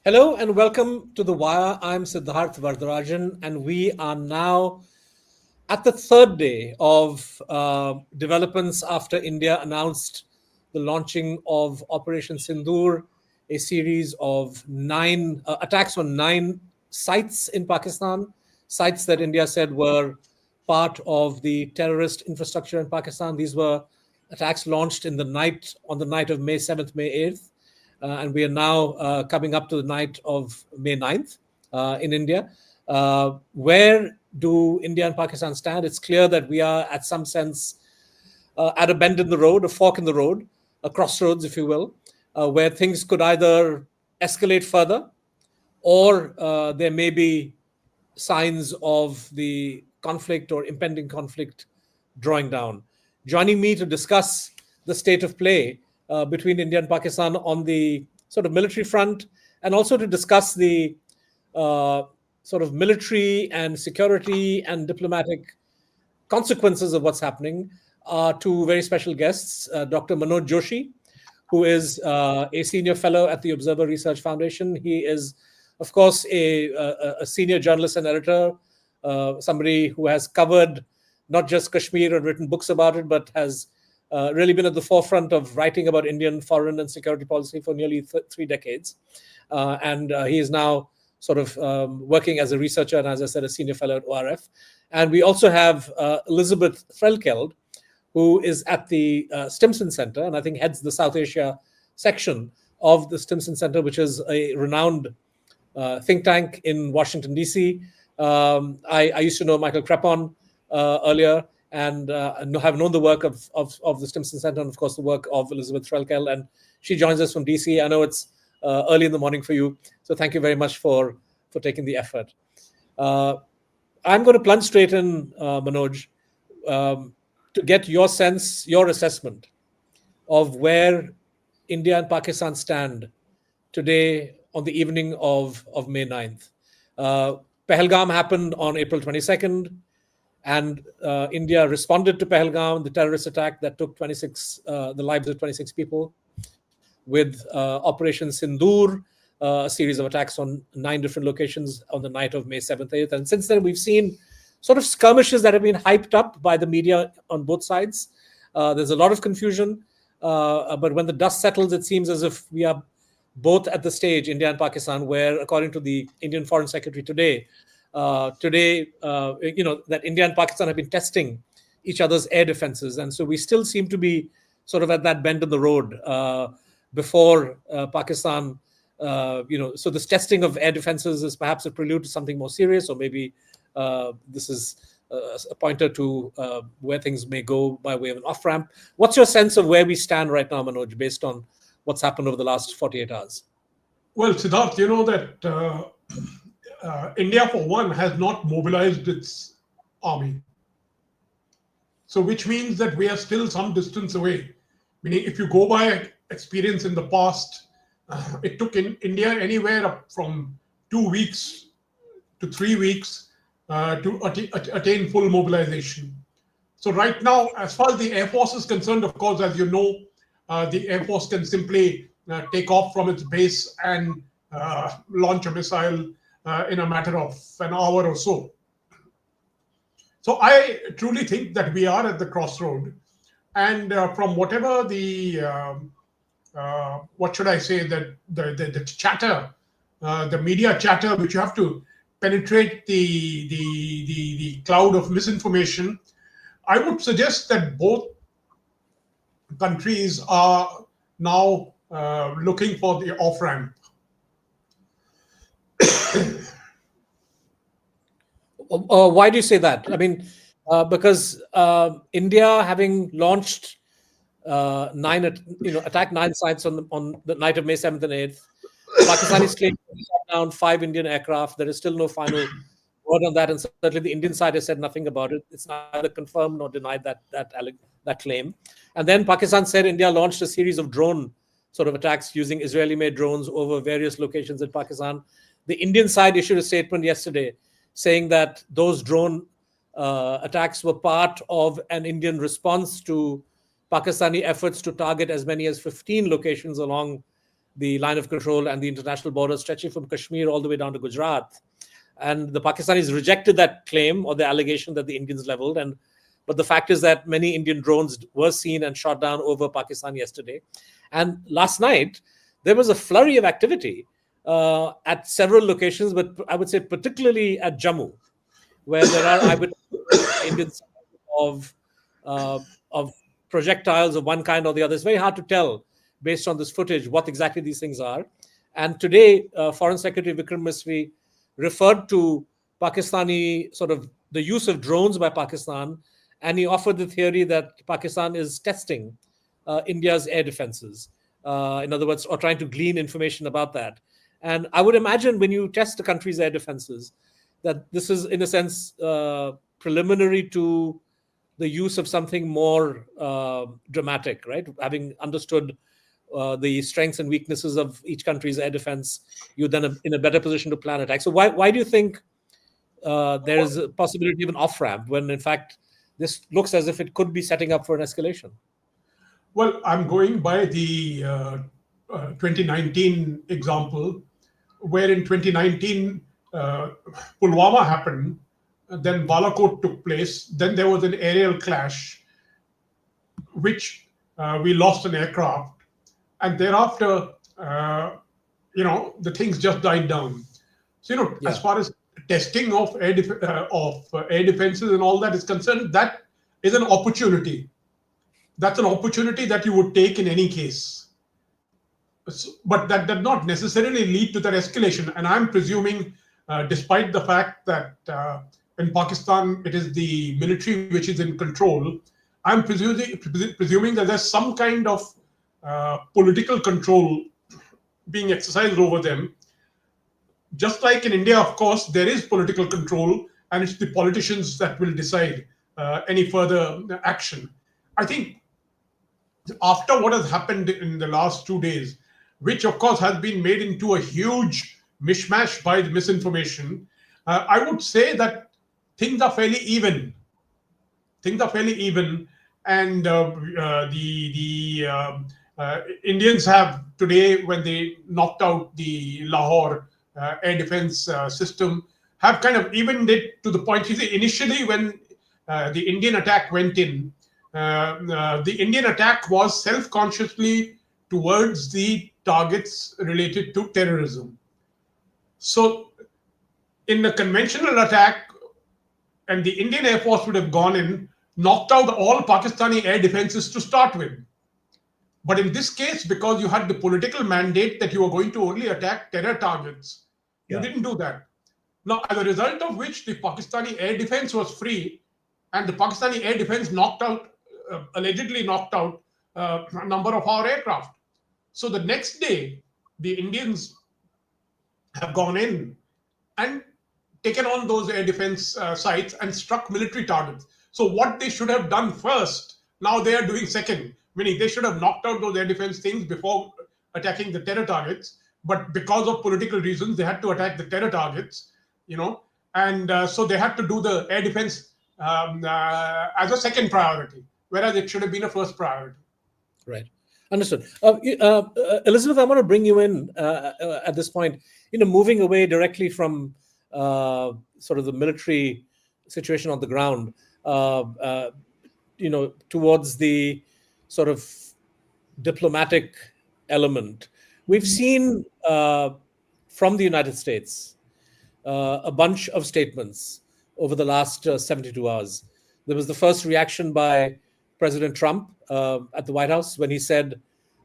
Hello and welcome to The Wire. I'm Siddharth Varadarajan, and we are now at the third day of developments after India announced the launching of Operation Sindoor, a series of nine attacks on nine sites in Pakistan, sites that India said were part of the terrorist infrastructure in Pakistan. These were attacks launched on the night of May 7th, May 8th, and we are now coming up to the night of May 9th in India. Where do India and Pakistan stand? It's clear that we are, at some sense, at a bend in the road, a fork in the road, a crossroads, if you will, where things could either escalate further or there may be signs of the conflict or impending conflict drawing down. Joining me to discuss the state of play between India and Pakistan on the sort of military front, and also to discuss the sort of military and security and diplomatic consequences of what's happening, are two very special guests, Dr. Manoj Joshi, who is a senior fellow at the Observer Research Foundation. He is, of course, a senior journalist and editor, somebody who has covered not just Kashmir and written books about it, but has really been at the forefront of writing about Indian foreign and security policy for nearly 3 decades. And he is now sort of working as a researcher and, as I said, a senior fellow at ORF. And we also have Elizabeth Threlkeld, who is at the Stimson Center, and I think heads the South Asia section of the Stimson Center, which is a renowned think tank in Washington, D.C. I used to know Michael Crepon earlier, and have known the work of the Stimson Center, and of course the work of Elizabeth Threlkeld, and she joins us from DC. I know it's early in the morning for you, so thank you very much for taking the effort. I'm going to plunge straight in, Manoj, to get your sense, your assessment of where India and Pakistan stand today on the evening of May 9th. Pahalgam happened on April 22nd. And India responded to Pahalgam, the terrorist attack that took the lives of 26 people, with Operation Sindoor, a series of attacks on 9 different locations on the night of May 7th, 8th. And since then, we've seen sort of skirmishes that have been hyped up by the media on both sides. There's a lot of confusion, but when the dust settles, it seems as if we are both at the stage, India and Pakistan, where, according to the Indian Foreign Secretary today, that India and Pakistan have been testing each other's air defenses. And so we still seem to be sort of at that bend in the road before Pakistan, so this testing of air defenses is perhaps a prelude to something more serious, or maybe this is a pointer to where things may go by way of an off-ramp. What's your sense of where we stand right now, Manoj, based on what's happened over the last 48 hours? Well, Siddharth, you know that India, for one, has not mobilized its army. So, which means that we are still some distance away. Meaning, if you go by experience in the past, it took India anywhere up from 2 weeks to 3 weeks to attain full mobilization. So, right now, as far as the Air Force is concerned, of course, as you know, the Air Force can simply take off from its base and launch a missile in a matter of an hour or so. So I truly think that we are at the crossroad, and from whatever the what should I say, the chatter, the media chatter, which you have to penetrate the cloud of misinformation, I would suggest that both countries are now looking for the off ramp. Why do you say that? I mean, because India, having launched attacked 9 sites on the night of May 7th and 8th, Pakistanis claim to shot down 5 Indian aircraft. There is still no final word on that, and certainly the Indian side has said nothing about it. It's neither confirmed nor denied that claim. And then Pakistan said India launched a series of drone sort of attacks using Israeli-made drones over various locations in Pakistan. The Indian side issued a statement yesterday saying that those drone attacks were part of an Indian response to Pakistani efforts to target as many as 15 locations along the line of control and the international border stretching from Kashmir all the way down to Gujarat. And the Pakistanis rejected that claim or the allegation that the Indians leveled. But the fact is that many Indian drones were seen and shot down over Pakistan yesterday. And last night, there was a flurry of activity at several locations, but I would say particularly at Jammu, where there are Indian of projectiles of one kind or the other. It's very hard to tell based on this footage what exactly these things are. And today, Foreign Secretary Vikram Misri referred to Pakistani sort of the use of drones by Pakistan, and he offered the theory that Pakistan is testing India's air defenses. In other words, or trying to glean information about that. And I would imagine when you test a country's air defenses, that this is, in a sense, preliminary to the use of something more dramatic, right? Having understood the strengths and weaknesses of each country's air defense, you're then in a better position to plan attack. So why do you think there is a possibility of an off-ramp when, in fact, this looks as if it could be setting up for an escalation? Well, I'm going by the 2019 example, where in 2019, Pulwama happened, then Balakot took place, then there was an aerial clash, which we lost an aircraft, and thereafter, the things just died down. So, as far as testing of air defenses and all that is concerned, that is an opportunity. That's an opportunity that you would take in any case. But that did not necessarily lead to that escalation. And I'm presuming, despite the fact that in Pakistan, it is the military which is in control, I'm presuming that there's some kind of political control being exercised over them. Just like in India, of course, there is political control, and it's the politicians that will decide any further action. I think after what has happened in the last 2 days, which of course has been made into a huge mishmash by the misinformation, I would say that things are fairly even. And the Indians have today, when they knocked out the Lahore air defense system, have kind of evened it to the point. Initially, when the Indian attack went in, the Indian attack was self-consciously towards the targets related to terrorism. So in the conventional attack, and the Indian Air Force would have gone in, knocked out all Pakistani air defenses to start with. But in this case, because you had the political mandate that you were going to only attack terror targets, you didn't do that. Now, as a result of which, the Pakistani air defense was free, and the Pakistani air defense allegedly knocked out a number of our aircraft. So the next day, the Indians have gone in and taken on those air defense sites and struck military targets. So what they should have done first, now they are doing second, meaning they should have knocked out those air defense things before attacking the terror targets. But because of political reasons, they had to attack the terror targets, and so they had to do the air defense as a second priority, whereas it should have been a first priority. Right. Understood. Elizabeth, I want to bring you in at this point, moving away directly from sort of the military situation on the ground, towards the sort of diplomatic element. We've seen from the United States a bunch of statements over the last 72 hours. There was the first reaction by President Trump at the White House when he said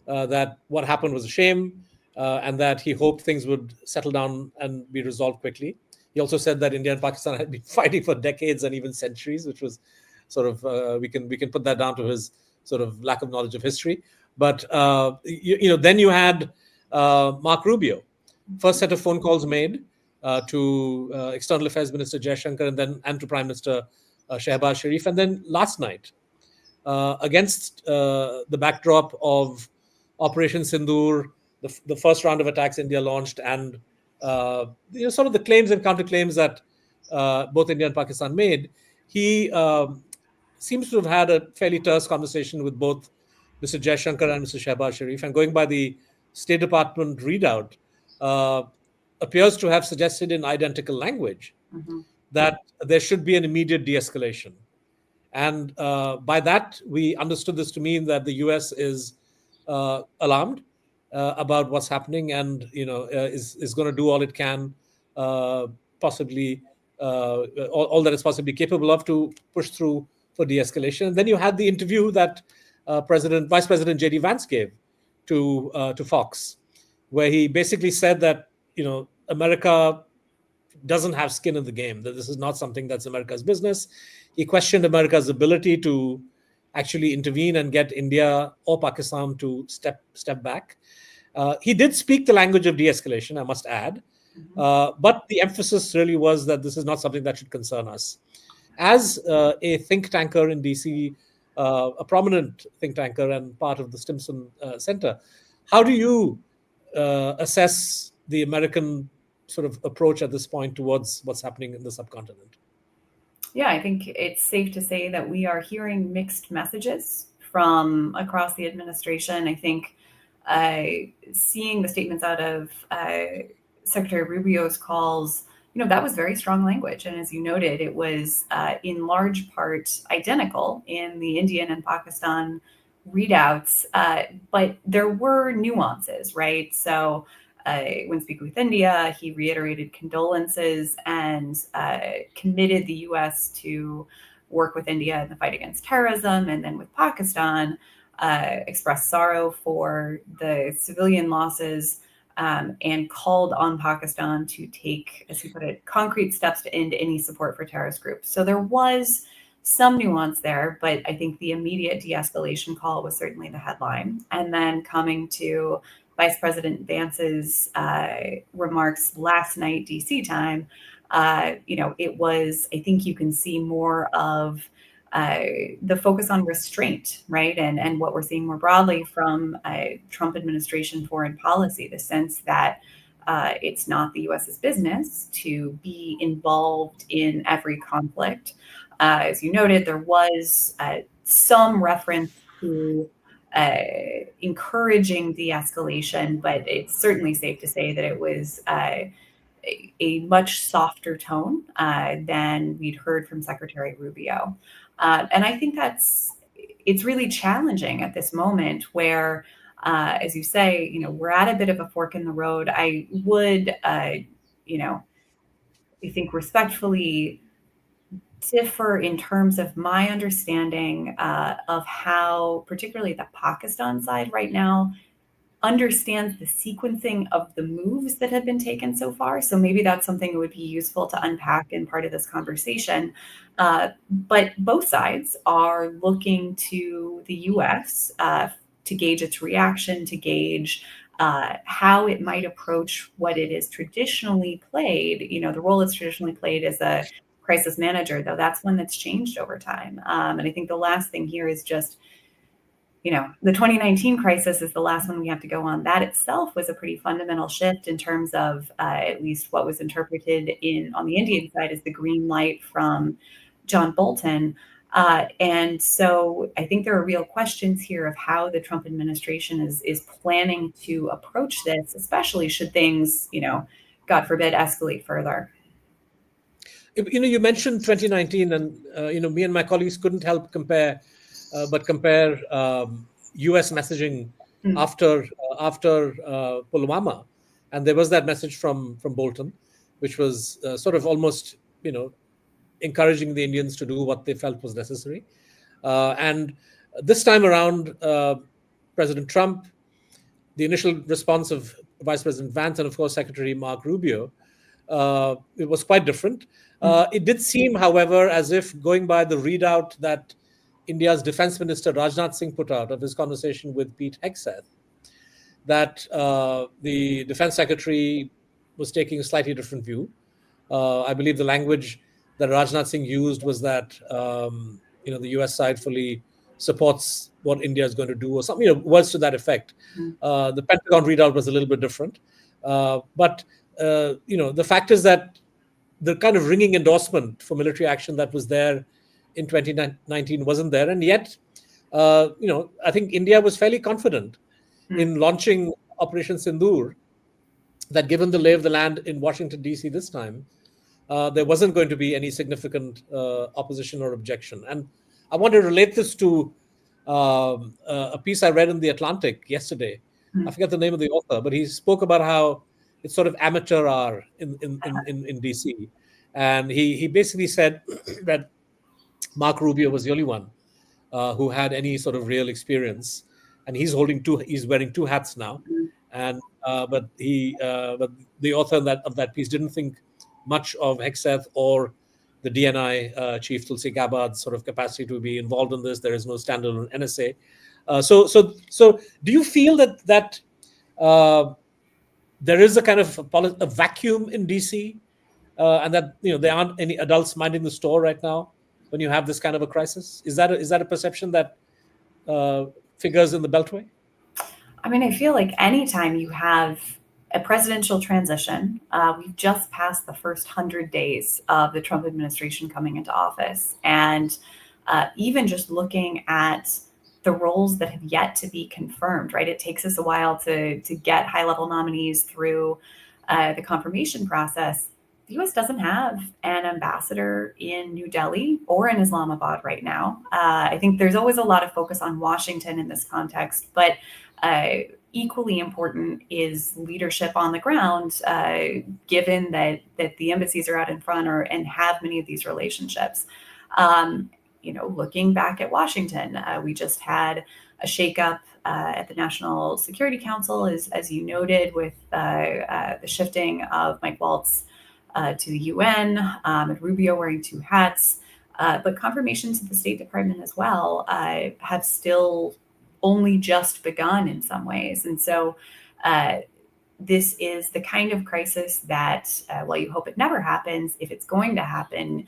that what happened was a shame and that he hoped things would settle down and be resolved quickly. He also said that India and Pakistan had been fighting for decades and even centuries, which was sort of we can put that down to his sort of lack of knowledge of history. But then you had Mark Rubio, first set of phone calls made to External Affairs Minister Jaishankar and to Prime Minister Shehbaz Sharif, and then last night against the backdrop of Operation Sindoor, the first round of attacks India launched, and sort of the claims and counterclaims that both India and Pakistan made, he seems to have had a fairly terse conversation with both Mr. Jaishankar and Mr. Shehbaz Sharif. And going by the State Department readout appears to have suggested in identical language that there should be an immediate de-escalation. And by that, we understood this to mean that the US is alarmed about what's happening, and is going to do all it can, possibly all that it's possibly capable of, to push through for de-escalation. And then you had the interview that Vice President J.D. Vance gave to Fox, where he basically said that America doesn't have skin in the game, that this is not something that's America's business. He questioned America's ability to actually intervene and get India or Pakistan to step back. He did speak the language of de-escalation, I must add, but the emphasis really was that this is not something that should concern us. As a think tanker in DC, a prominent think tanker and part of the Stimson Center, how do you assess the American sort of approach at this point towards what's happening in the subcontinent? Yeah, I think it's safe to say that we are hearing mixed messages from across the administration. I think seeing the statements out of Secretary Rubio's calls, that was very strong language. And as you noted, it was in large part identical in the Indian and Pakistan readouts, but there were nuances, right? So when speaking with India, he reiterated condolences and committed the U.S. to work with India in the fight against terrorism. And then with Pakistan, expressed sorrow for the civilian losses and called on Pakistan to take, as he put it, concrete steps to end any support for terrorist groups. So there was some nuance there, but I think the immediate de-escalation call was certainly the headline. And then coming to Vice President Vance's remarks last night, DC time, it was, I think you can see more of the focus on restraint, right? And what we're seeing more broadly from Trump administration foreign policy, the sense that it's not the US's business to be involved in every conflict. As you noted, there was some reference to encouraging de-escalation, but it's certainly safe to say that it was a much softer tone than we'd heard from Secretary Rubio. And I think it's really challenging at this moment where, as you say, we're at a bit of a fork in the road. I would, I think respectfully differ in terms of my understanding of how, particularly the Pakistan side right now, understands the sequencing of the moves that have been taken so far. So maybe that's something that would be useful to unpack in part of this conversation. But both sides are looking to the US to gauge its reaction, to gauge how it might approach what it is traditionally played, the role it's traditionally played as a crisis manager, though that's one that's changed over time. And I think the last thing here is just, the 2019 crisis is the last one we have to go on. That itself was a pretty fundamental shift in terms of at least what was interpreted on the Indian side as the green light from John Bolton. And so I think there are real questions here of how the Trump administration is planning to approach this, especially should things, God forbid, escalate further. You mentioned 2019, and me and my colleagues couldn't help compare U.S. messaging after Pulwama, and there was that message from Bolton, which was sort of almost encouraging the Indians to do what they felt was necessary. And this time around, President Trump, the initial response of Vice President Vance, and of course Secretary Mark Rubio, it was quite different. It did seem, however, as if, going by the readout that India's Defense Minister Rajnath Singh put out of his conversation with Pete Hegseth, that the Defense Secretary was taking a slightly different view. I believe the language that Rajnath Singh used was that the US side fully supports what India is going to do, or something, words to that effect. The Pentagon readout was a little bit different, but the fact is that the kind of ringing endorsement for military action that was there in 2019 wasn't there, and yet I think India was fairly confident in launching Operation Sindoor that given the lay of the land in Washington, D.C. this time, there wasn't going to be any significant opposition or objection. And I want to relate this to a piece I read in The Atlantic yesterday. I forget the name of the author, but he spoke about how it's sort of amateur hour in DC. And he basically said that Mark Rubio was the only one who had any sort of real experience. And he's wearing two hats now. And but the author of that piece didn't think much of Hegseth or the DNI chief Tulsi Gabbard's sort of capacity to be involved in this. There is no standalone NSA. So do you feel that there is a kind of a vacuum in DC, and that there aren't any adults minding the store right now when you have this kind of a crisis? Is that a perception that figures in the Beltway? I mean, I feel like anytime you have a presidential transition, we've just passed the first 100 days of the Trump administration coming into office. And even just looking at the roles that have yet to be confirmed, right? It takes us a while to get high-level nominees through the confirmation process. The U.S. doesn't have an ambassador in New Delhi or in Islamabad right now. I think there's always a lot of focus on Washington in this context, but equally important is leadership on the ground, given that the embassies are out in front and have many of these relationships. Looking back at Washington, we just had a shakeup at the National Security Council, as you noted, with the shifting of Mike Waltz to the UN, and Rubio wearing two hats. But confirmations to the State Department as well have still only just begun in some ways. And so this is the kind of crisis that, while you hope it never happens, if it's going to happen,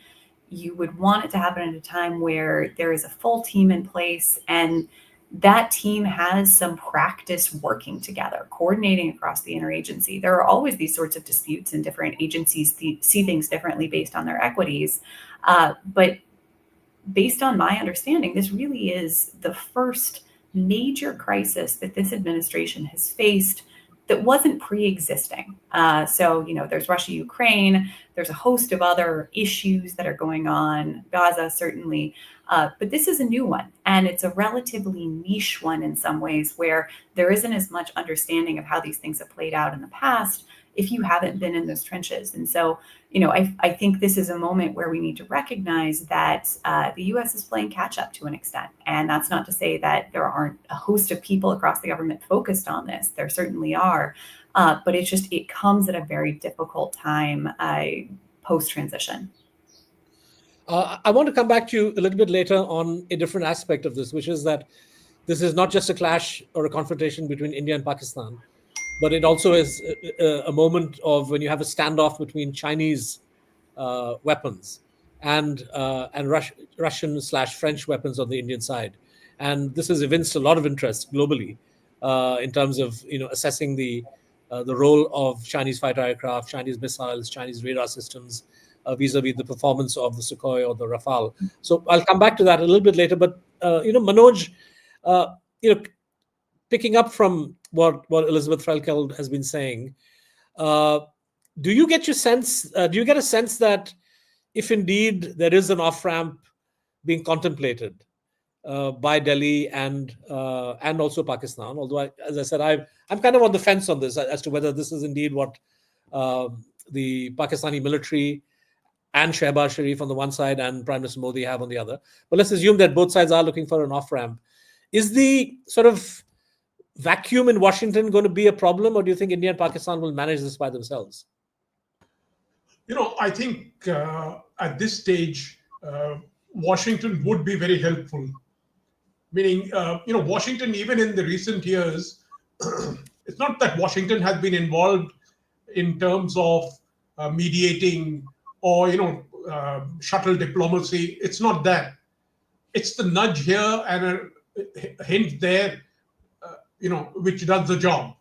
you would want it to happen at a time where there is a full team in place and that team has some practice working together, coordinating across the interagency. There are always these sorts of disputes, and different agencies see things differently based on their equities. But based on my understanding, this really is the first major crisis that this administration has faced that wasn't pre-existing. So there's Russia, Ukraine, there's a host of other issues that are going on, Gaza certainly, but this is a new one. And it's a relatively niche one in some ways, where there isn't as much understanding of how these things have played out in the past if you haven't been in those trenches. And so, I think this is a moment where we need to recognize that the U.S. is playing catch up to an extent. And that's not to say that there aren't a host of people across the government focused on this. There certainly are. But it comes at a very difficult time post-transition. I want to come back to you a little bit later on a different aspect of this, which is that this is not just a clash or a confrontation between India and Pakistan, but it also is a moment of when you have a standoff between Chinese weapons and Russian/French weapons on the Indian side. And this has evinced a lot of interest globally in terms of assessing the role of Chinese fighter aircraft, Chinese missiles, Chinese radar systems, vis-a-vis the performance of the Sukhoi or the Rafale. So I'll come back to that a little bit later. But Manoj, picking up from what Elizabeth Threlkeld has been saying, do you get a sense that if indeed there is an off-ramp being contemplated by Delhi and also Pakistan, although as I said, I'm kind of on the fence on this as to whether this is indeed what the Pakistani military and Shehbaz Sharif on the one side and Prime Minister Modi have on the other. But let's assume that both sides are looking for an off-ramp. Is the sort of vacuum in Washington going to be a problem, or do you think India and Pakistan will manage this by themselves? I think at this stage, Washington would be very helpful. Meaning, Washington, even in the recent years, it's not that Washington has been involved in terms of mediating or, shuttle diplomacy. It's not that. It's the nudge here and a hint there, which does the job.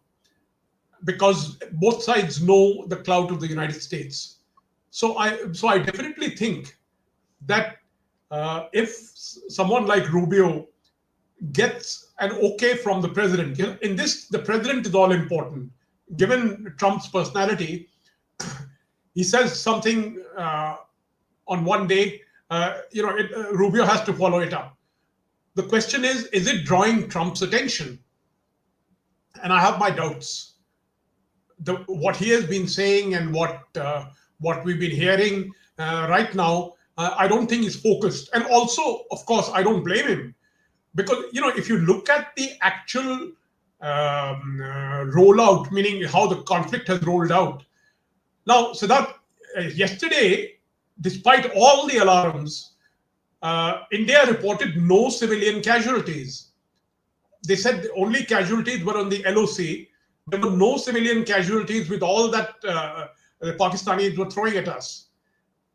Because both sides know the clout of the United States. So I definitely think that if someone like Rubio gets an okay from the president. In this, the president is all important. Given Trump's personality, he says something on one day, Rubio has to follow it up. The question is it drawing Trump's attention? And I have my doubts. What he has been saying and what we've been hearing right now, I don't think is focused. And also, of course, I don't blame him, because if you look at the actual rollout, meaning how the conflict has rolled out. Now, Siddharth, yesterday, despite all the alarms, India reported no civilian casualties. They said the only casualties were on the LOC. There were no civilian casualties with all that the Pakistanis were throwing at us.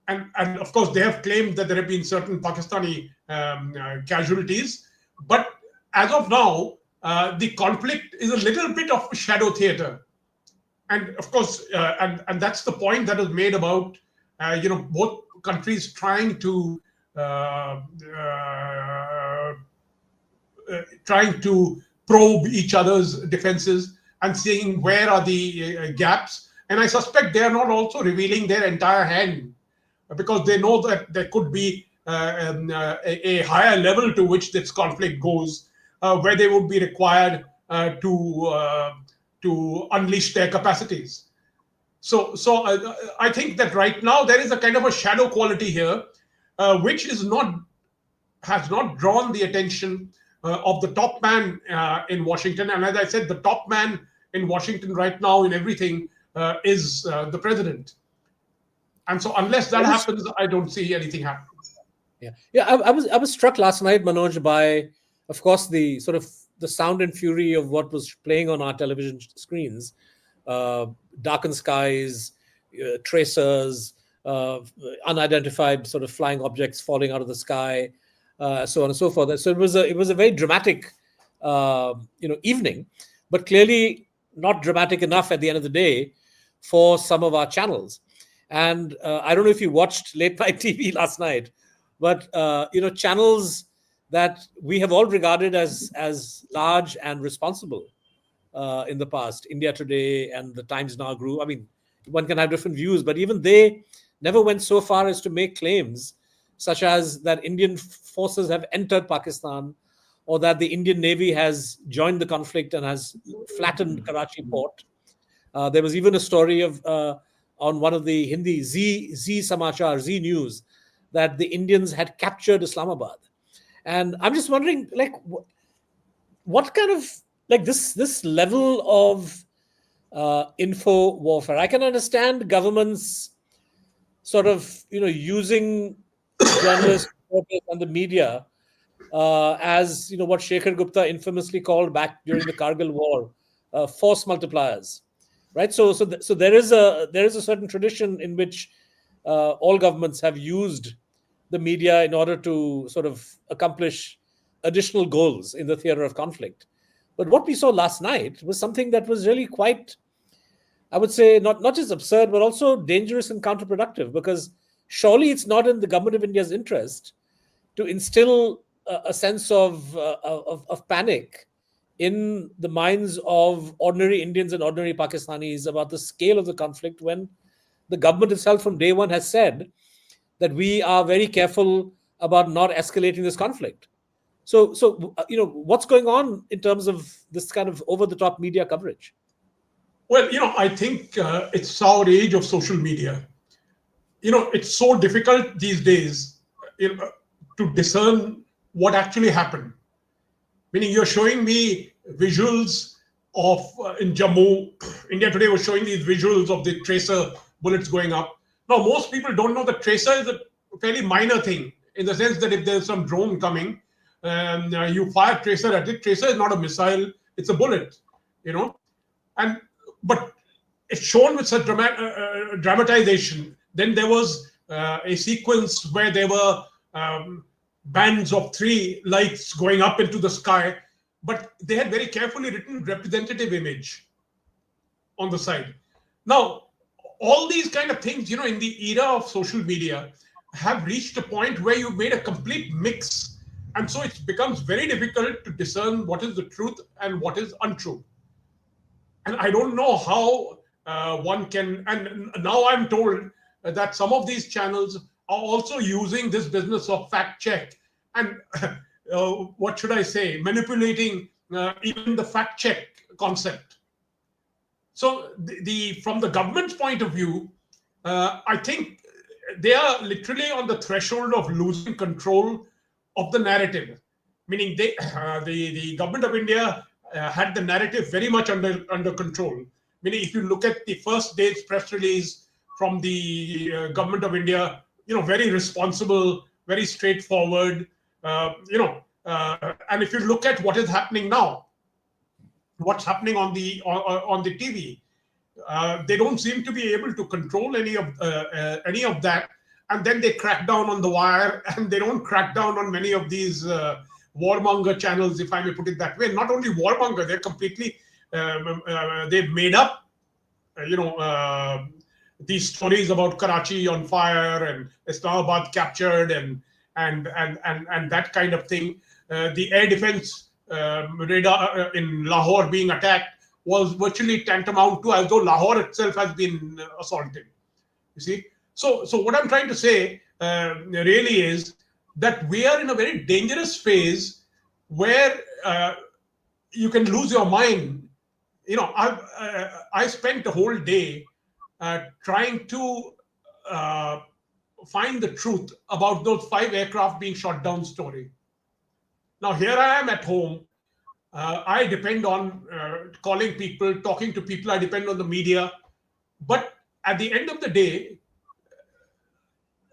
And of course, they have claimed that there have been certain Pakistani casualties. But as of now, the conflict is a little bit of a shadow theater. And of course, and that's the point that was made about, both countries trying to probe each other's defenses and seeing where are the gaps. And I suspect they are not also revealing their entire hand, because they know that there could be a higher level to which this conflict goes, where they would be required to unleash their capacities. So I think that right now there is a kind of a shadow quality here, which has not drawn the attention of the top man in Washington. And as I said, the top man in Washington right now in everything is the president. And so unless that happens, I don't see anything happening. Yeah. I was struck last night, Manoj, by, of course, the sort of the sound and fury of what was playing on our television screens, darkened skies, tracers, unidentified sort of flying objects falling out of the sky, so on and so forth. So it was a very dramatic, evening, but clearly not dramatic enough at the end of the day for some of our channels. And I don't know if you watched late night TV last night, but channels that we have all regarded as large and responsible in the past, India Today and the Times Now Group. I mean, one can have different views, but even they never went so far as to make claims such as that Indian forces have entered Pakistan, or that the Indian Navy has joined the conflict and has flattened Karachi port. There was even a story of on one of the Hindi Z Samachar, Z News, that the Indians had captured Islamabad. And I'm just wondering, like, what kind of, like, this level of info warfare? I can understand governments sort of, using journalists, reporters, and the media as, what Shekhar Gupta infamously called back during the Kargil War, force multipliers, right? So there is a certain tradition in which all governments have used the media in order to sort of accomplish additional goals in the theater of conflict. But what we saw last night was something that was really quite, I would say, not just absurd, but also dangerous and counterproductive, because surely it's not in the government of India's interest to instill a sense of panic in the minds of ordinary Indians and ordinary Pakistanis about the scale of the conflict, when the government itself from day one has said that we are very careful about not escalating this conflict. So what's going on in terms of this kind of over-the-top media coverage? Well, I think it's our age of social media. It's so difficult these days to discern what actually happened. Meaning, you're showing me visuals of, in Jammu, India Today was showing these visuals of the tracer bullets going up. Now, most people don't know that tracer is a fairly minor thing, in the sense that if there's some drone coming, you fire tracer at it. Tracer is not a missile; it's a bullet, But it's shown with such dramatization. Then there was a sequence where there were bands of 3 lights going up into the sky, but they had very carefully written representative image on the side. Now, all these kind of things, in the era of social media, have reached a point where you've made a complete mix And so it becomes very difficult to discern what is the truth and what is untrue. And I don't know how one can, and now I'm told that some of these channels are also using this business of fact check and what should I say, manipulating even the fact check concept. So from the government's point of view, I think they are literally on the threshold of losing control of the narrative, meaning the government of India had the narrative very much under control. Meaning, if you look at the first day's press release from the government of India, very responsible, very straightforward, and if you look at what is happening now, what's happening on the TV, they don't seem to be able to control any of that, and then they crack down on the Wire, and they don't crack down on many of these warmonger channels, if I may put it that way. Not only warmonger, they're completely they've made up these stories about Karachi on fire and Islamabad captured and that kind of thing. The air defense radar in Lahore being attacked was virtually tantamount to as though Lahore itself has been assaulted. You see? So what I'm trying to say really is that we are in a very dangerous phase where you can lose your mind. I spent a whole day trying to find the truth about those 5 aircraft being shot down story. Now, here I am at home. I depend on calling people, talking to people. I depend on the media. But at the end of the day,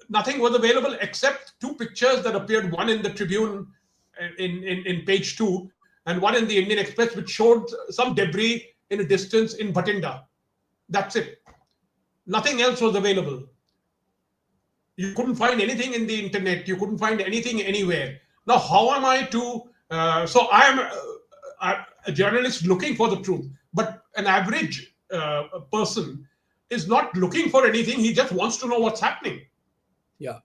nothing was available except 2 pictures that appeared, one in the Tribune in page 2 and one in the Indian Express, which showed some debris in a distance in Bhatinda. That's it. Nothing else was available. You couldn't find anything in the internet. You couldn't find anything anywhere. Now, how am I to... so I am a journalist looking for the truth, but an average person is not looking for anything. He just wants to know what's happening. Yeah.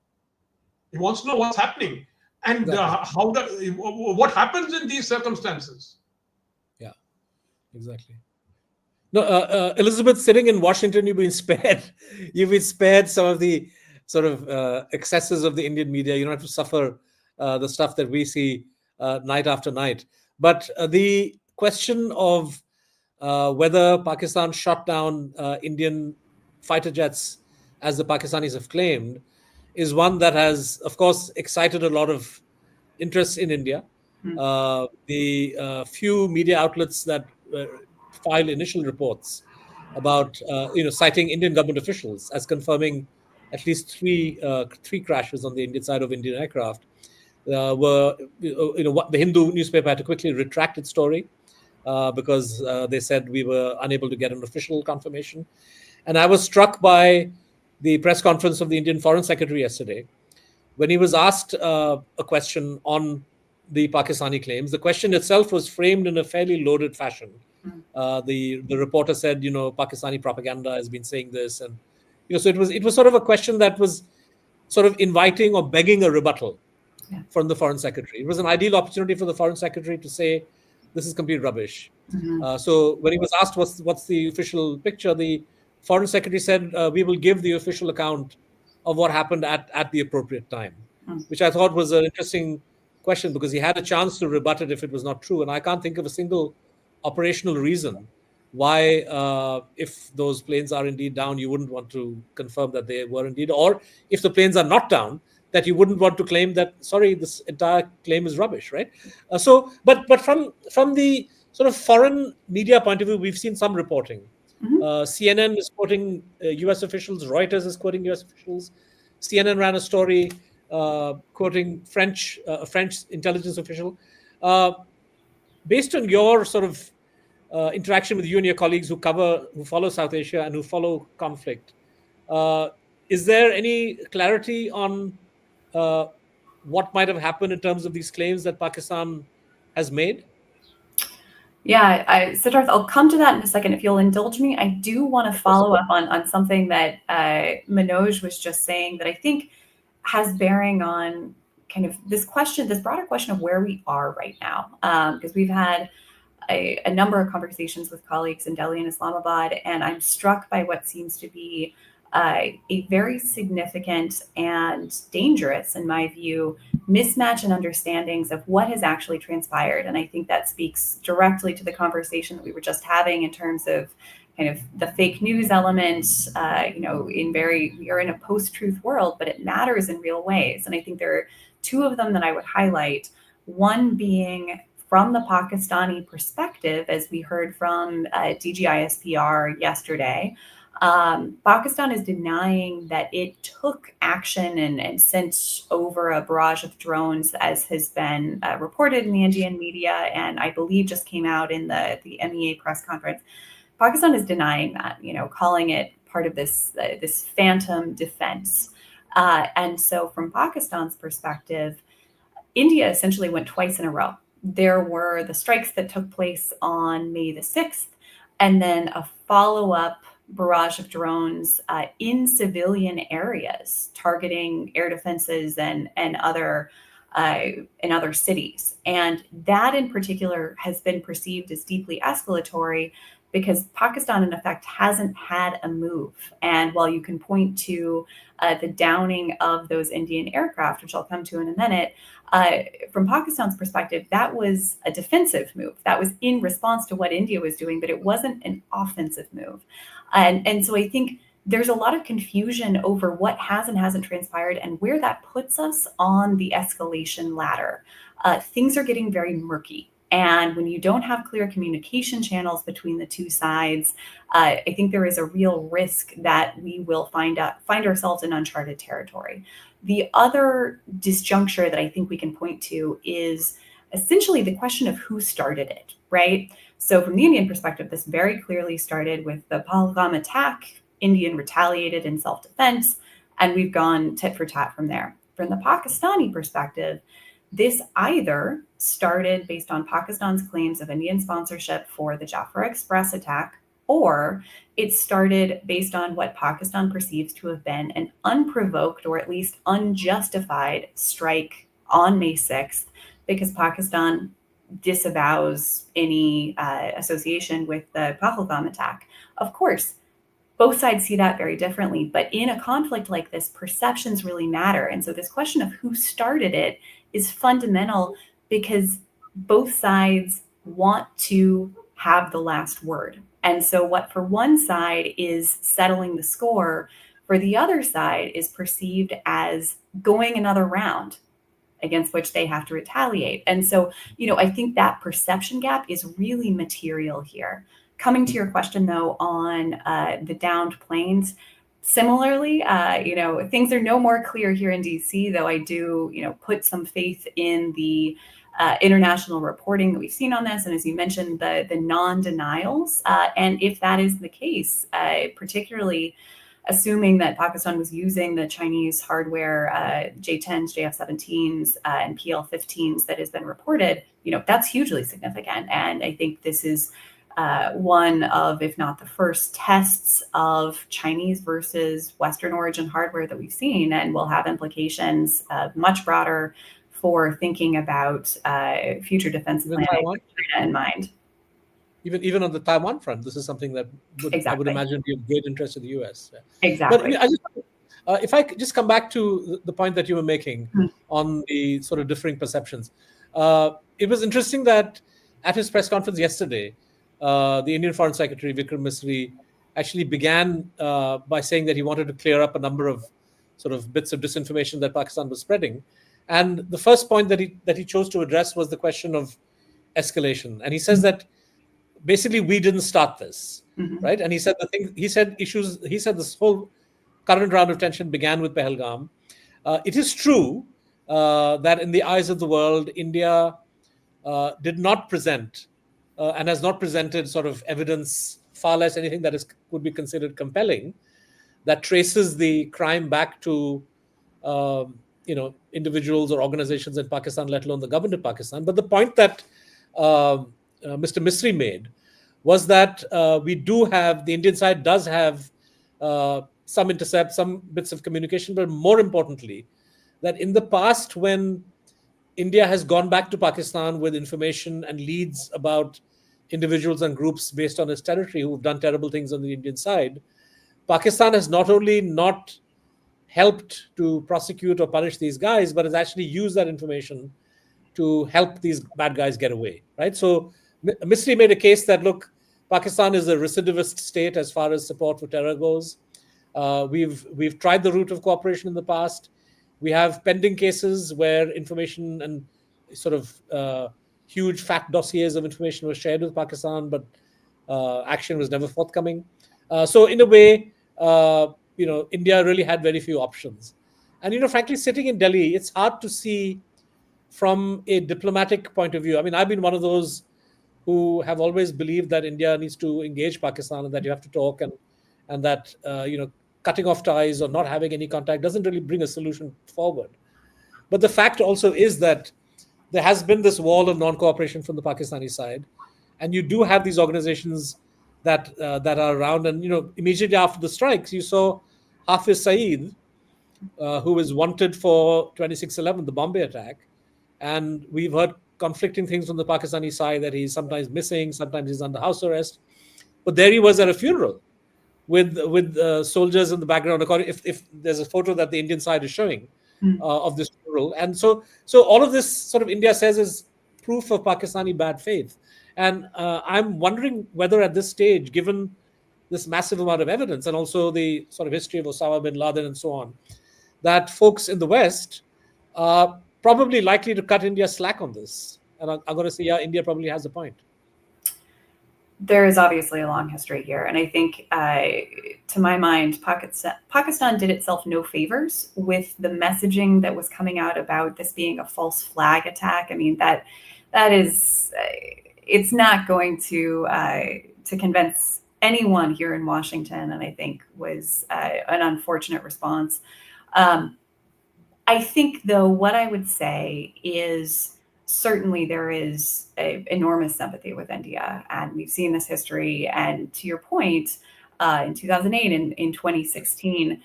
He wants to know what's happening. And what happens in these circumstances? Yeah, exactly. No, Elizabeth, sitting in Washington, you've been spared. You've been spared some of the sort of excesses of the Indian media. You don't have to suffer the stuff that we see night after night. But the question of whether Pakistan shot down Indian fighter jets, as the Pakistanis have claimed, is one that has, of course, excited a lot of interest in India. The few media outlets that filed initial reports about, citing Indian government officials as confirming at least three crashes on the Indian side of Indian aircraft, were, the Hindu newspaper had to quickly retract its story because they said we were unable to get an official confirmation. And I was struck by the press conference of the Indian Foreign Secretary yesterday, when he was asked a question on the Pakistani claims. The question itself was framed in a fairly loaded fashion. The reporter said, Pakistani propaganda has been saying this, and so it was sort of a question that was sort of inviting or begging a rebuttal from the Foreign Secretary. It was an ideal opportunity for the Foreign Secretary to say, this is complete rubbish. So when he was asked what's the official picture, the Foreign Secretary said, we will give the official account of what happened at the appropriate time, which I thought was an interesting question, because he had a chance to rebut it if it was not true. And I can't think of a single operational reason why, if those planes are indeed down, you wouldn't want to confirm that they were indeed, or if the planes are not down, that you wouldn't want to claim that, sorry, this entire claim is rubbish, right? But from the sort of foreign media point of view, we've seen some reporting. CNN is quoting US officials, Reuters is quoting US officials. CNN ran a story quoting a French intelligence official. Based on your sort of interaction with you and your colleagues who follow South Asia and who follow conflict, is there any clarity on what might have happened in terms of these claims that Pakistan has made? Yeah, Siddharth, I'll come to that in a second. If you'll indulge me, I do want to follow up on something that Manoj was just saying that I think has bearing on kind of this broader question of where we are right now, because we've had a number of conversations with colleagues in Delhi and Islamabad, and I'm struck by what seems to be a very significant and dangerous, in my view, mismatch in understandings of what has actually transpired. And I think that speaks directly to the conversation that we were just having in terms of kind of the fake news element. We are in a post-truth world, but it matters in real ways. And I think there are two of them that I would highlight. One being from the Pakistani perspective, as we heard from DGISPR yesterday. Pakistan is denying that it took action and sent over a barrage of drones, as has been reported in the Indian media, and I believe just came out in the MEA press conference. Pakistan is denying that, calling it part of this phantom defense. And so from Pakistan's perspective, India essentially went twice in a row. There were the strikes that took place on May the 6th, and then a follow-up barrage of drones in civilian areas targeting air defenses and other cities. And that in particular has been perceived as deeply escalatory because Pakistan, in effect, hasn't had a move. And while you can point to the downing of those Indian aircraft, which I'll come to in a minute, from Pakistan's perspective, that was a defensive move. That was in response to what India was doing, but it wasn't an offensive move. And so I think there's a lot of confusion over what has and hasn't transpired and where that puts us on the escalation ladder. Things are getting very murky. And when you don't have clear communication channels between the two sides, I think there is a real risk that we will find ourselves in uncharted territory. The other disjuncture that I think we can point to is essentially the question of who started it, right? So from the Indian perspective, this very clearly started with the Pahalgam attack. Indian retaliated in self-defense, and we've gone tit for tat from there. From the Pakistani perspective, this either started based on Pakistan's claims of Indian sponsorship for the Jaffa Express attack, or it started based on what Pakistan perceives to have been an unprovoked or at least unjustified strike on May 6th, because Pakistan disavows any association with the Pahalgam attack. Of course, both sides see that very differently, but in a conflict like this, perceptions really matter. And so this question of who started it is fundamental because both sides want to have the last word. And so what for one side is settling the score, for the other side is perceived as going another round against which they have to retaliate. And so, I think that perception gap is really material here. Coming to your question, though, on the downed planes, similarly, things are no more clear here in DC, though I do, put some faith in the international reporting that we've seen on this. And as you mentioned, the non-denials. And if that is the case, particularly assuming that Pakistan was using the Chinese hardware, J-10s, JF-17s, and PL-15s that has been reported, that's hugely significant. And I think this is one of, if not the first tests of Chinese versus Western origin hardware that we've seen, and will have implications much broader for thinking about future defense planning with China in mind. Even on the Taiwan front, this is something that I would imagine be of great interest to the US. Exactly. But if I could just come back to the point that you were making on the sort of differing perceptions, it was interesting that at his press conference yesterday, the Indian Foreign Secretary, Vikram Misri, actually began by saying that he wanted to clear up a number of sort of bits of disinformation that Pakistan was spreading. And the first point that he chose to address was the question of escalation. And he says that basically we didn't start this, right? And he said this whole current round of tension began with Pahalgam. It is true that in the eyes of the world, India did not present and has not presented sort of evidence, far less anything that could be considered compelling, that traces the crime back to individuals or organizations in Pakistan, let alone the government of Pakistan. But the point that Mr. Misri made was that the Indian side does have some intercepts, some bits of communication, but more importantly, that in the past when India has gone back to Pakistan with information and leads about individuals and groups based on its territory who've done terrible things on the Indian side. Pakistan has not only not helped to prosecute or punish these guys, but has actually used that information to help these bad guys get away, right? So Misri made a case that, look, Pakistan is a recidivist state as far as support for terror goes. We've tried the route of cooperation in the past. We have pending cases where information and sort of huge fat dossiers of information were shared with Pakistan, but action was never forthcoming. So in a way, India really had very few options. And, frankly, sitting in Delhi, it's hard to see from a diplomatic point of view. I mean, I've been one of those who have always believed that India needs to engage Pakistan and that you have to talk, and that, cutting off ties or not having any contact doesn't really bring a solution forward. But the fact also is that there has been this wall of non-cooperation from the Pakistani side, and you do have these organizations that are around. And immediately after the strikes, you saw Hafiz Saeed, who was wanted for 26/11, the Bombay attack, and we've heard conflicting things from the Pakistani side that he's sometimes missing, sometimes he's under house arrest. But there he was at a funeral with soldiers in the background. If there's a photo that the Indian side is showing of this funeral, and so all of this sort of India says is proof of Pakistani bad faith. And I'm wondering whether at this stage, given this massive amount of evidence and also the sort of history of Osama bin Laden and so on, that folks in the West are probably likely to cut India slack on this. And I'm going to say, yeah, India probably has a point. There is obviously a long history here. And I think, to my mind, Pakistan did itself no favors with the messaging that was coming out about this being a false flag attack. I mean, that is, it's not going to convince anyone here in Washington, and I think was an unfortunate response. I think, though, what I would say is certainly there is enormous sympathy with India, and we've seen this history. And to your point, in 2008 and in 2016,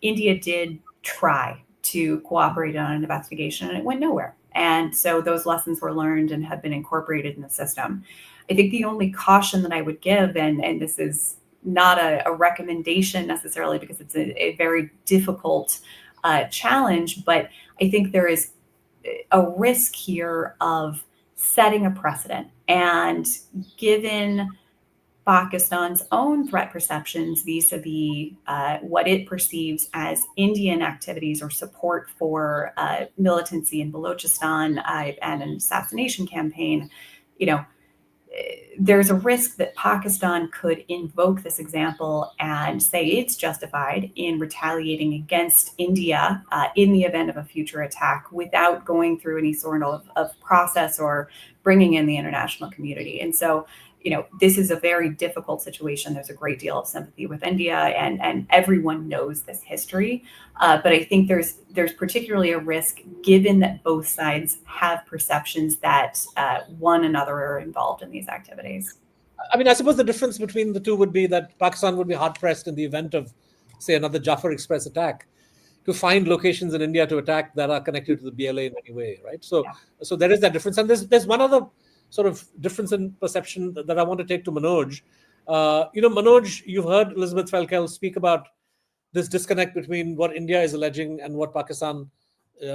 India did try to cooperate on an investigation, and it went nowhere. And so those lessons were learned and have been incorporated in the system. I think the only caution that I would give, and this is not a recommendation necessarily because it's a very difficult challenge, but I think there is a risk here of setting a precedent. And given Pakistan's own threat perceptions vis-a-vis what it perceives as Indian activities or support for militancy in Balochistan and an assassination campaign, there's a risk that Pakistan could invoke this example and say it's justified in retaliating against India in the event of a future attack without going through any sort of process or bringing in the international community. And so, this is a very difficult situation. There's a great deal of sympathy with India, and everyone knows this history. But I think there's particularly a risk, given that both sides have perceptions that one another are involved in these activities. I mean, I suppose the difference between the two would be that Pakistan would be hard-pressed in the event of, say, another Jafar Express attack to find locations in India to attack that are connected to the BLA in any way, right? So there is that difference. And there's one other sort of difference in perception that I want to take to Manoj. Manoj, you've heard Elizabeth Threlkeld speak about this disconnect between what India is alleging and what Pakistan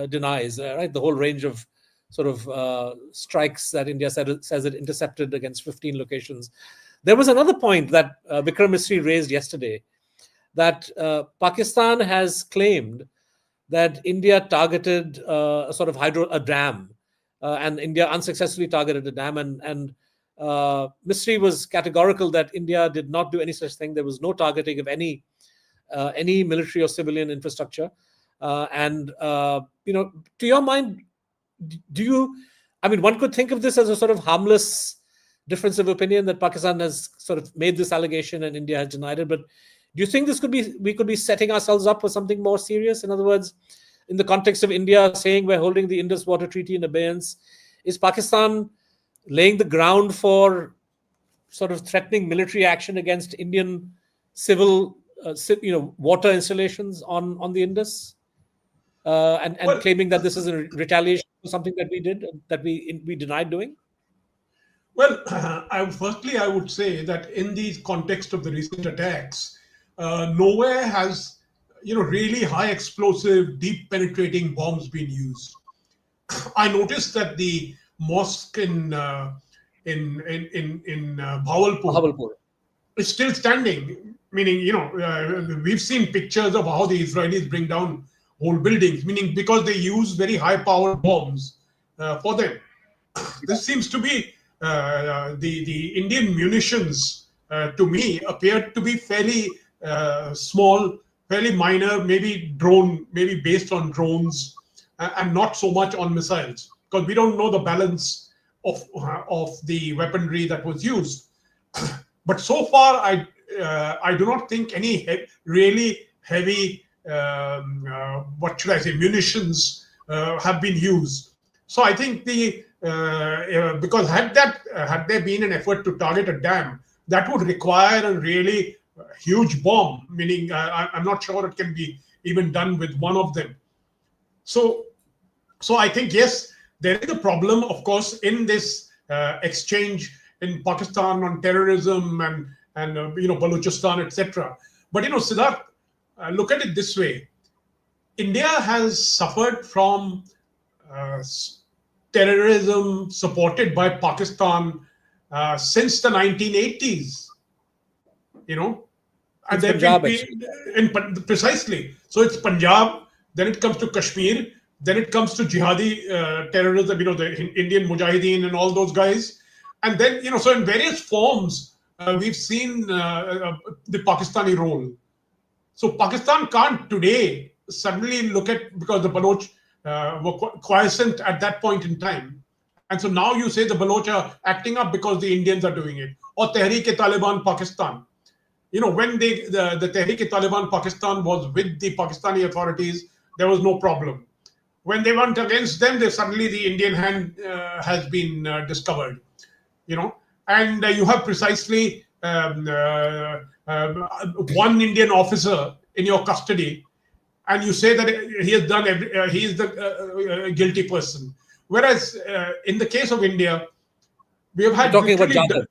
denies, right? The whole range of sort of strikes that India says it intercepted against 15 locations. There was another point that Vikram Misri raised yesterday, that Pakistan has claimed that India targeted a sort of a dam, and India unsuccessfully targeted a dam. And Misri was categorical that India did not do any such thing. There was no targeting of any military or civilian infrastructure. To your mind, one could think of this as a sort of harmless difference of opinion, that Pakistan has sort of made this allegation and India has denied it. But do you think we could be setting ourselves up for something more serious? In other words, in the context of India saying we're holding the Indus Water Treaty in abeyance, is Pakistan laying the ground for sort of threatening military action against Indian civil, water installations on the Indus, and claiming that this is a retaliation something that we did, that we denied doing? Well, I would say that in the context of the recent attacks, nowhere has really high explosive, deep penetrating bombs been used. I noticed that the mosque in Bawalpur Bahawalpur. is still standing. Meaning, we've seen pictures of how the Israelis bring down whole buildings. Meaning, because they use very high-powered bombs for them. This seems to be the Indian munitions. To me, appeared to be fairly small, fairly minor, maybe based on drones, and not so much on missiles, because we don't know the balance of the weaponry that was used. But so far, I do not think any really heavy, what should I say, munitions have been used. So I think because had there been an effort to target a dam, that would require a really huge bomb. Meaning, I'm not sure it can be even done with one of them. So I think, yes, there is a problem, of course, in this exchange in Pakistan on terrorism and Balochistan, etc. But Siddharth, look at it this way: India has suffered from terrorism supported by Pakistan since the 1980s. And It's Punjab, precisely. So it's Punjab, then it comes to Kashmir, then it comes to jihadi terrorism, the Indian Mujahideen and all those guys. And then, so in various forms, we've seen the Pakistani role. So Pakistan can't today suddenly look at, because the Baloch were quiescent at that point in time. And so now you say the Baloch are acting up because the Indians are doing it. Or Tehreek-e-Taliban Pakistan. When the Tehreek-e-Taliban Pakistan was with the Pakistani authorities, there was no problem. When they went against them, suddenly the Indian hand has been discovered. And you have precisely one Indian officer in your custody, and you say that he has done he is the guilty person. Whereas in the case of India, we have had talking about Jadhav.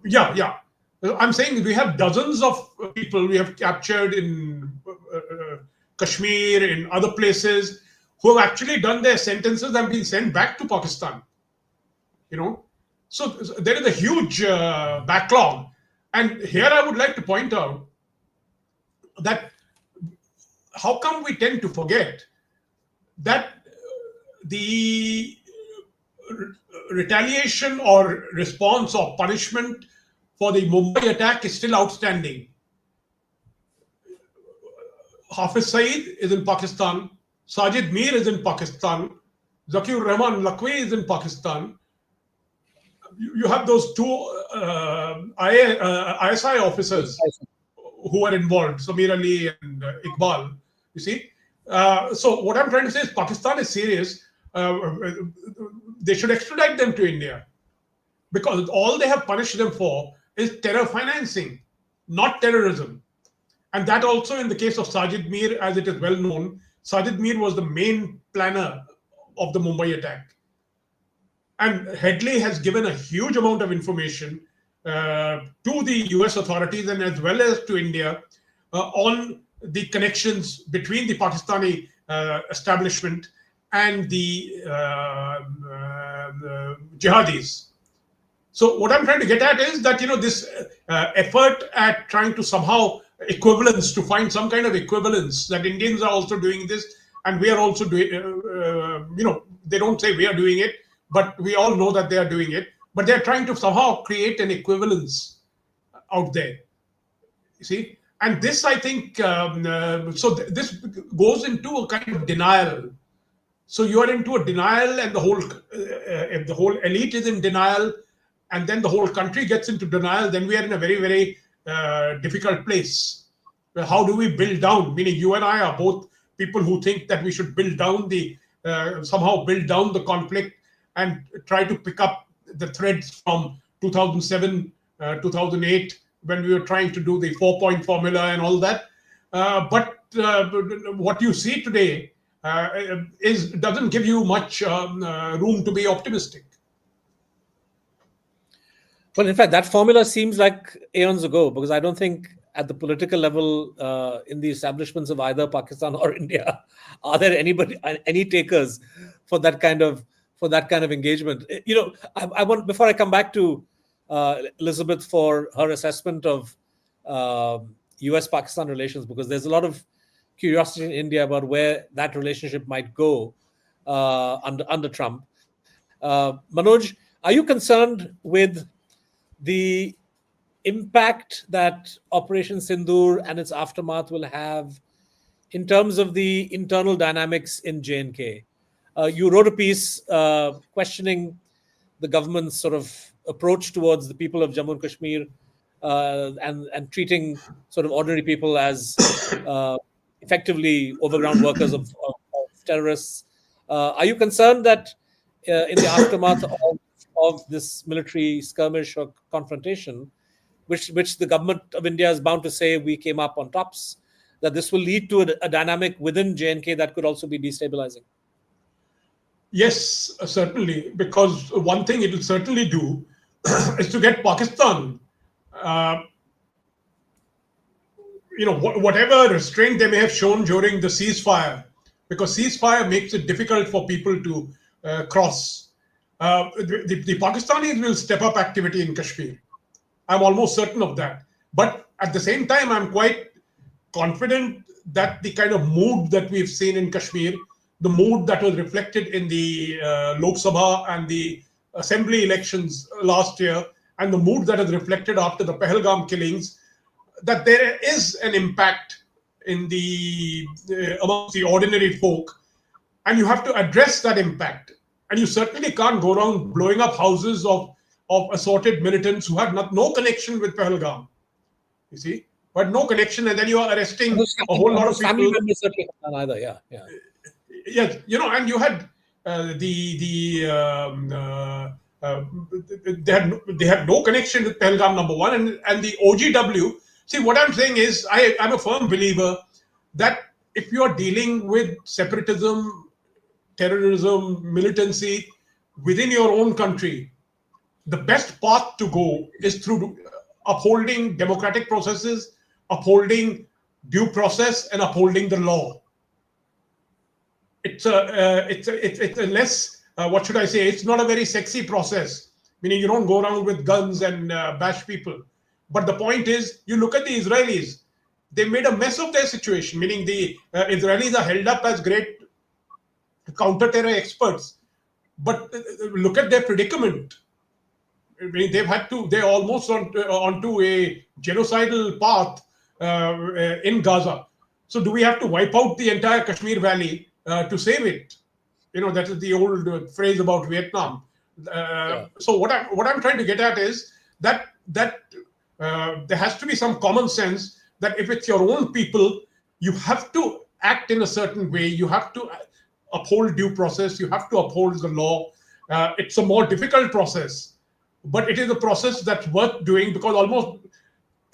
Yeah. I'm saying we have dozens of people we have captured in Kashmir, in other places, who have actually done their sentences and been sent back to Pakistan. So there is a huge backlog. And here I would like to point out that how come we tend to forget that the retaliation or response or punishment for the Mumbai attack is still outstanding. Hafiz Saeed is in Pakistan. Sajid Mir is in Pakistan. Zakir Rahman Lakwi is in Pakistan. You have those two ISI officers who are involved, Samir Ali and Iqbal. You see? So what I'm trying to say is Pakistan is serious. They should extradite them to India, because all they have punished them for is terror financing, not terrorism. And that also in the case of Sajid Mir, as it is well known, Sajid Mir was the main planner of the Mumbai attack. And Headley has given a huge amount of information to the US authorities and as well as to India on the connections between the Pakistani establishment and the jihadis. So what I'm trying to get at is that, this effort at trying to somehow equivalence, to find some kind of equivalence, that Indians are also doing this and we are also doing, they don't say we are doing it, but we all know that they are doing it. But they're trying to somehow create an equivalence out there. You see? And this, I think, this goes into a kind of denial. So you are into a denial, and if the whole elite is in denial, and then the whole country gets into denial, then we are in a very, very difficult place. Well, how do we build down? Meaning, you and I are both people who think that we should build down somehow build down the conflict and try to pick up the threads from 2007, 2008, when we were trying to do the 4-point formula and all that. But what you see today doesn't give you much room to be optimistic. Well, in fact, that formula seems like aeons ago, because I don't think at the political level in the establishments of either Pakistan or India are there any takers for that kind of engagement. I want, before I come back to Elizabeth for her assessment of U.S.-Pakistan relations, because there's a lot of curiosity in India about where that relationship might go under Trump. Manoj, are you concerned with the impact that Operation Sindoor and its aftermath will have in terms of the internal dynamics in J&K? You wrote a piece questioning the government's sort of approach towards the people of Jammu and Kashmir and treating sort of ordinary people as effectively overground workers of terrorists. Are you concerned that in the aftermath of this military skirmish or confrontation, which the government of India is bound to say we came up on tops, that this will lead to a dynamic within J&K that could also be destabilizing? Yes, certainly, because one thing it will certainly do is to get Pakistan, whatever restraint they may have shown during the ceasefire, because ceasefire makes it difficult for people to cross. The Pakistanis will step up activity in Kashmir. I'm almost certain of that. But at the same time, I'm quite confident that the kind of mood that we've seen in Kashmir, the mood that was reflected in the Lok Sabha and the assembly elections last year, and the mood that is reflected after the Pahalgam killings, that there is an impact in amongst the ordinary folk, and you have to address that impact. And you certainly can't go around blowing up houses of assorted militants who had no connection with Pahalgam. You see, but no connection, and then you are arresting a whole lot of people. Family members certainly have either, yeah. Yes, and you had they had no connection with Pahalgam, number one, and the OGW. See, what I'm saying is, I'm a firm believer that if you are dealing with separatism, terrorism, militancy within your own country, the best path to go is through upholding democratic processes, upholding due process, and upholding the law. It's a less what should I say? It's not a very sexy process. Meaning you don't go around with guns and bash people. But the point is, you look at the Israelis. They made a mess of their situation. Meaning the Israelis are held up as great counter-terror experts. But look at their predicament. I mean, they're almost onto a genocidal path in Gaza. So do we have to wipe out the entire Kashmir Valley to save it? That is the old phrase about Vietnam. So what I'm trying to get at is that there has to be some common sense that if it's your own people, you have to act in a certain way. You have to uphold due process. You have to uphold the law. It's a more difficult process, but it is a process that's worth doing, because almost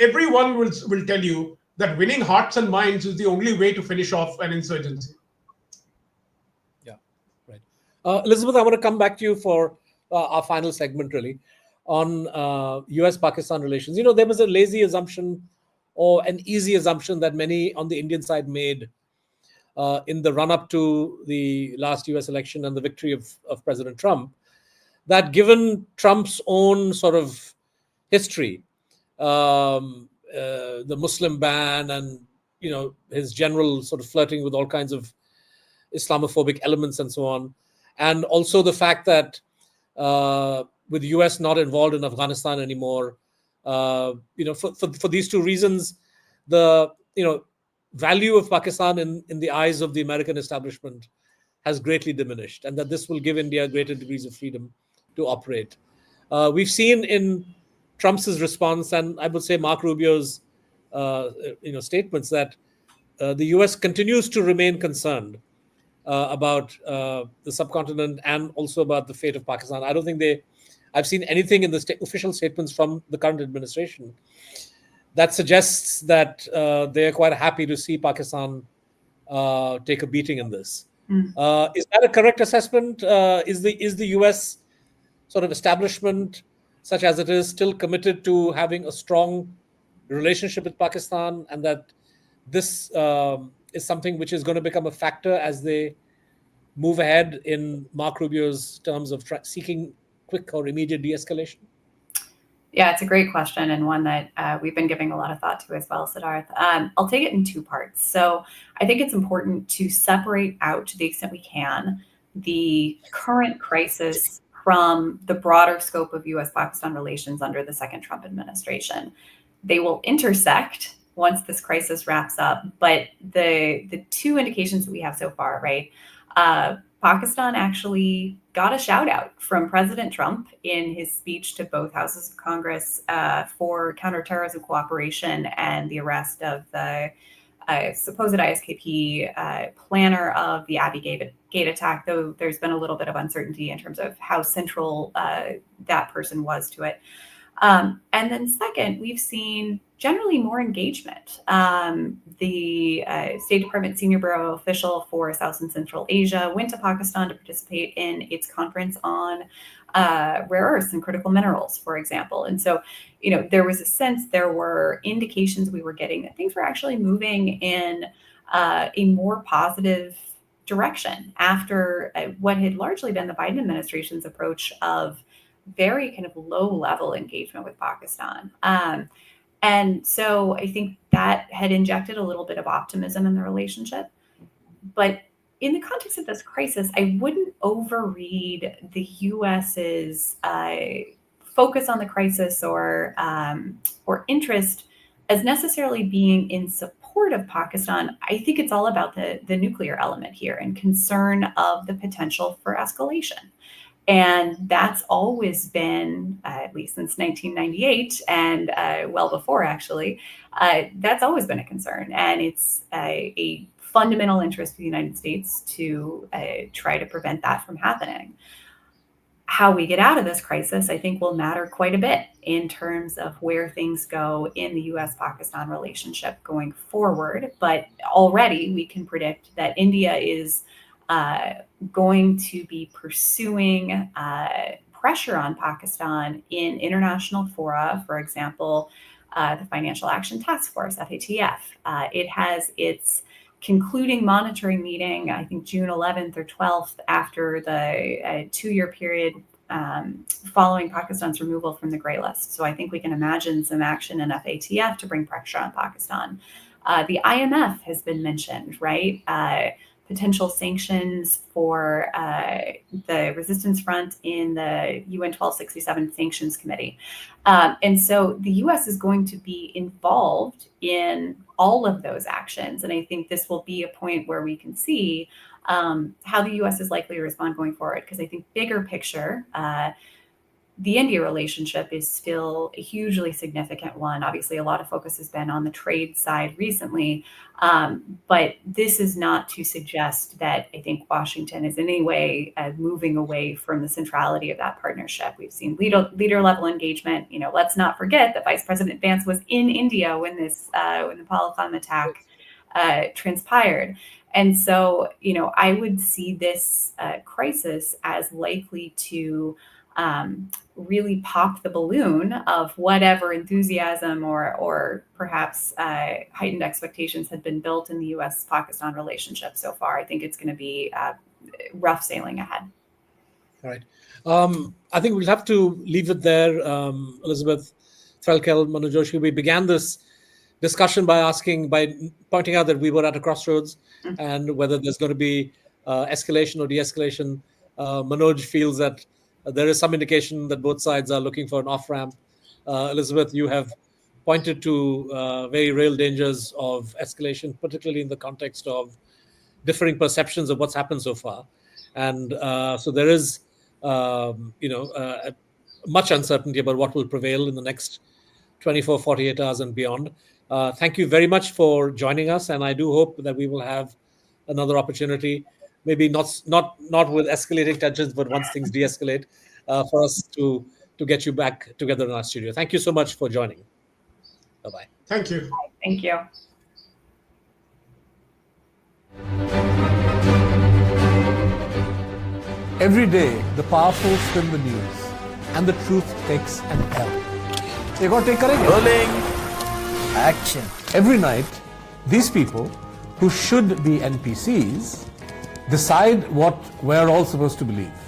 everyone will tell you that winning hearts and minds is the only way to finish off an insurgency. Yeah, right. Elizabeth, I want to come back to you for our final segment, really, on US-Pakistan relations. There was a lazy assumption or an easy assumption that many on the Indian side made in the run-up to the last US election and the victory of President Trump, that given Trump's own sort of history, the Muslim ban and, his general sort of flirting with all kinds of Islamophobic elements and so on, and also the fact that with the US not involved in Afghanistan anymore, for these two reasons, the, value of Pakistan in the eyes of the American establishment has greatly diminished, and that this will give India greater degrees of freedom to operate. We've seen in Trump's response, and I would say Mark Rubio's statements, that the US continues to remain concerned about the subcontinent and also about the fate of Pakistan. I don't think I've seen anything in the official statements from the current administration that suggests that they're quite happy to see Pakistan take a beating in this. Is that a correct assessment? Is the US sort of establishment, such as it is, still committed to having a strong relationship with Pakistan, and that this is something which is going to become a factor as they move ahead in Mark Rubio's terms of seeking quick or immediate de-escalation? Yeah, it's a great question, and one that we've been giving a lot of thought to as well, Siddharth. I'll take it in two parts. So I think it's important to separate out, to the extent we can, the current crisis from the broader scope of US-Pakistan relations under the second Trump administration. They will intersect once this crisis wraps up, but the two indications that we have so far, right? Pakistan actually got a shout out from President Trump in his speech to both houses of Congress for counterterrorism cooperation and the arrest of the supposed ISKP planner of the Abbey Gate attack, though there's been a little bit of uncertainty in terms of how central that person was to it. And then second, we've seen generally more engagement. The State Department Senior Bureau official for South and Central Asia went to Pakistan to participate in its conference on rare earths and critical minerals, for example. And so, there was a sense, there were indications we were getting that things were actually moving in a more positive direction after what had largely been the Biden administration's approach of very kind of low level engagement with Pakistan. And so I think that had injected a little bit of optimism in the relationship. But in the context of this crisis, I wouldn't overread the US's focus on the crisis or interest as necessarily being in support of Pakistan. I think it's all about the nuclear element here and concern of the potential for escalation. And that's always been, at least since 1998 and well before, actually, that's always been a concern. And it's a fundamental interest of the United States to try to prevent that from happening. How we get out of this crisis, I think, will matter quite a bit in terms of where things go in the US-Pakistan relationship going forward. But already we can predict that India is going to be pursuing pressure on Pakistan in international fora, for example, the Financial Action Task Force, FATF. It has its concluding monitoring meeting, I think June 11th or 12th, after the 2-year period following Pakistan's removal from the gray list. So I think we can imagine some action in FATF to bring pressure on Pakistan. The IMF has been mentioned, right? Potential sanctions for the resistance front in the UN 1267 Sanctions Committee. And so the US is going to be involved in all of those actions. And I think this will be a point where we can see how the US is likely to respond going forward. Because I think bigger picture, the India relationship is still a hugely significant one. Obviously, a lot of focus has been on the trade side recently, but this is not to suggest that I think Washington is in any way moving away from the centrality of that partnership. We've seen leader level engagement. Let's not forget that Vice President Vance was in India when the Pahalgam attack transpired. And so, I would see this crisis as likely to really pop the balloon of whatever enthusiasm or perhaps heightened expectations had been built in the US-Pakistan relationship so far. I think it's going to be rough sailing ahead. All right. I think we'll have to leave it there. Elizabeth Threlkeld, Manoj Joshi, we began this discussion by pointing out that we were at a crossroads and whether there's going to be escalation or de-escalation. Manoj feels that there is some indication that both sides are looking for an off-ramp. Elizabeth, you have pointed to very real dangers of escalation, particularly in the context of differing perceptions of what's happened so far. And so there is, much uncertainty about what will prevail in the next 24, 48 hours and beyond. Thank you very much for joining us. And I do hope that we will have another opportunity, maybe not with escalating tensions, but once things de-escalate, for us to get you back together in our studio. Thank you so much for joining. Bye-bye. Thank you. Thank you. Every day, the powerful spin the news, and the truth takes an L. You got to take courage. Rolling. Action. Every night, these people, who should be NPCs, decide what we're all supposed to believe.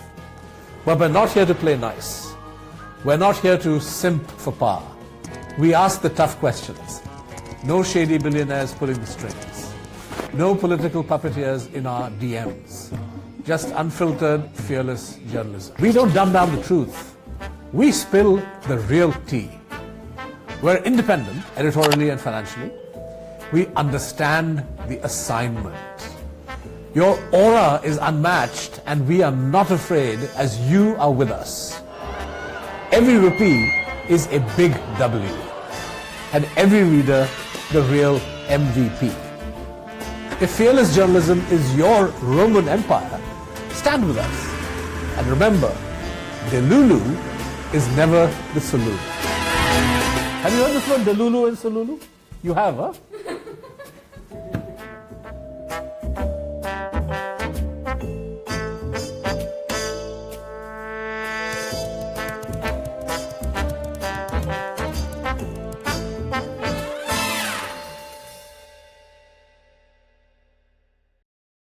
But we're not here to play nice. We're not here to simp for power. We ask the tough questions. No shady billionaires pulling the strings. No political puppeteers in our DMs. Just unfiltered, fearless journalism. We don't dumb down the truth. We spill the real tea. We're independent, editorially and financially. We understand the assignment. Your aura is unmatched, and we are not afraid as you are with us. Every rupee is a big W, and every reader the real MVP. If fearless journalism is your Roman Empire, stand with us. And remember, Delulu is never the saloon. Have you heard this word Delulu and Salulu? You have, huh?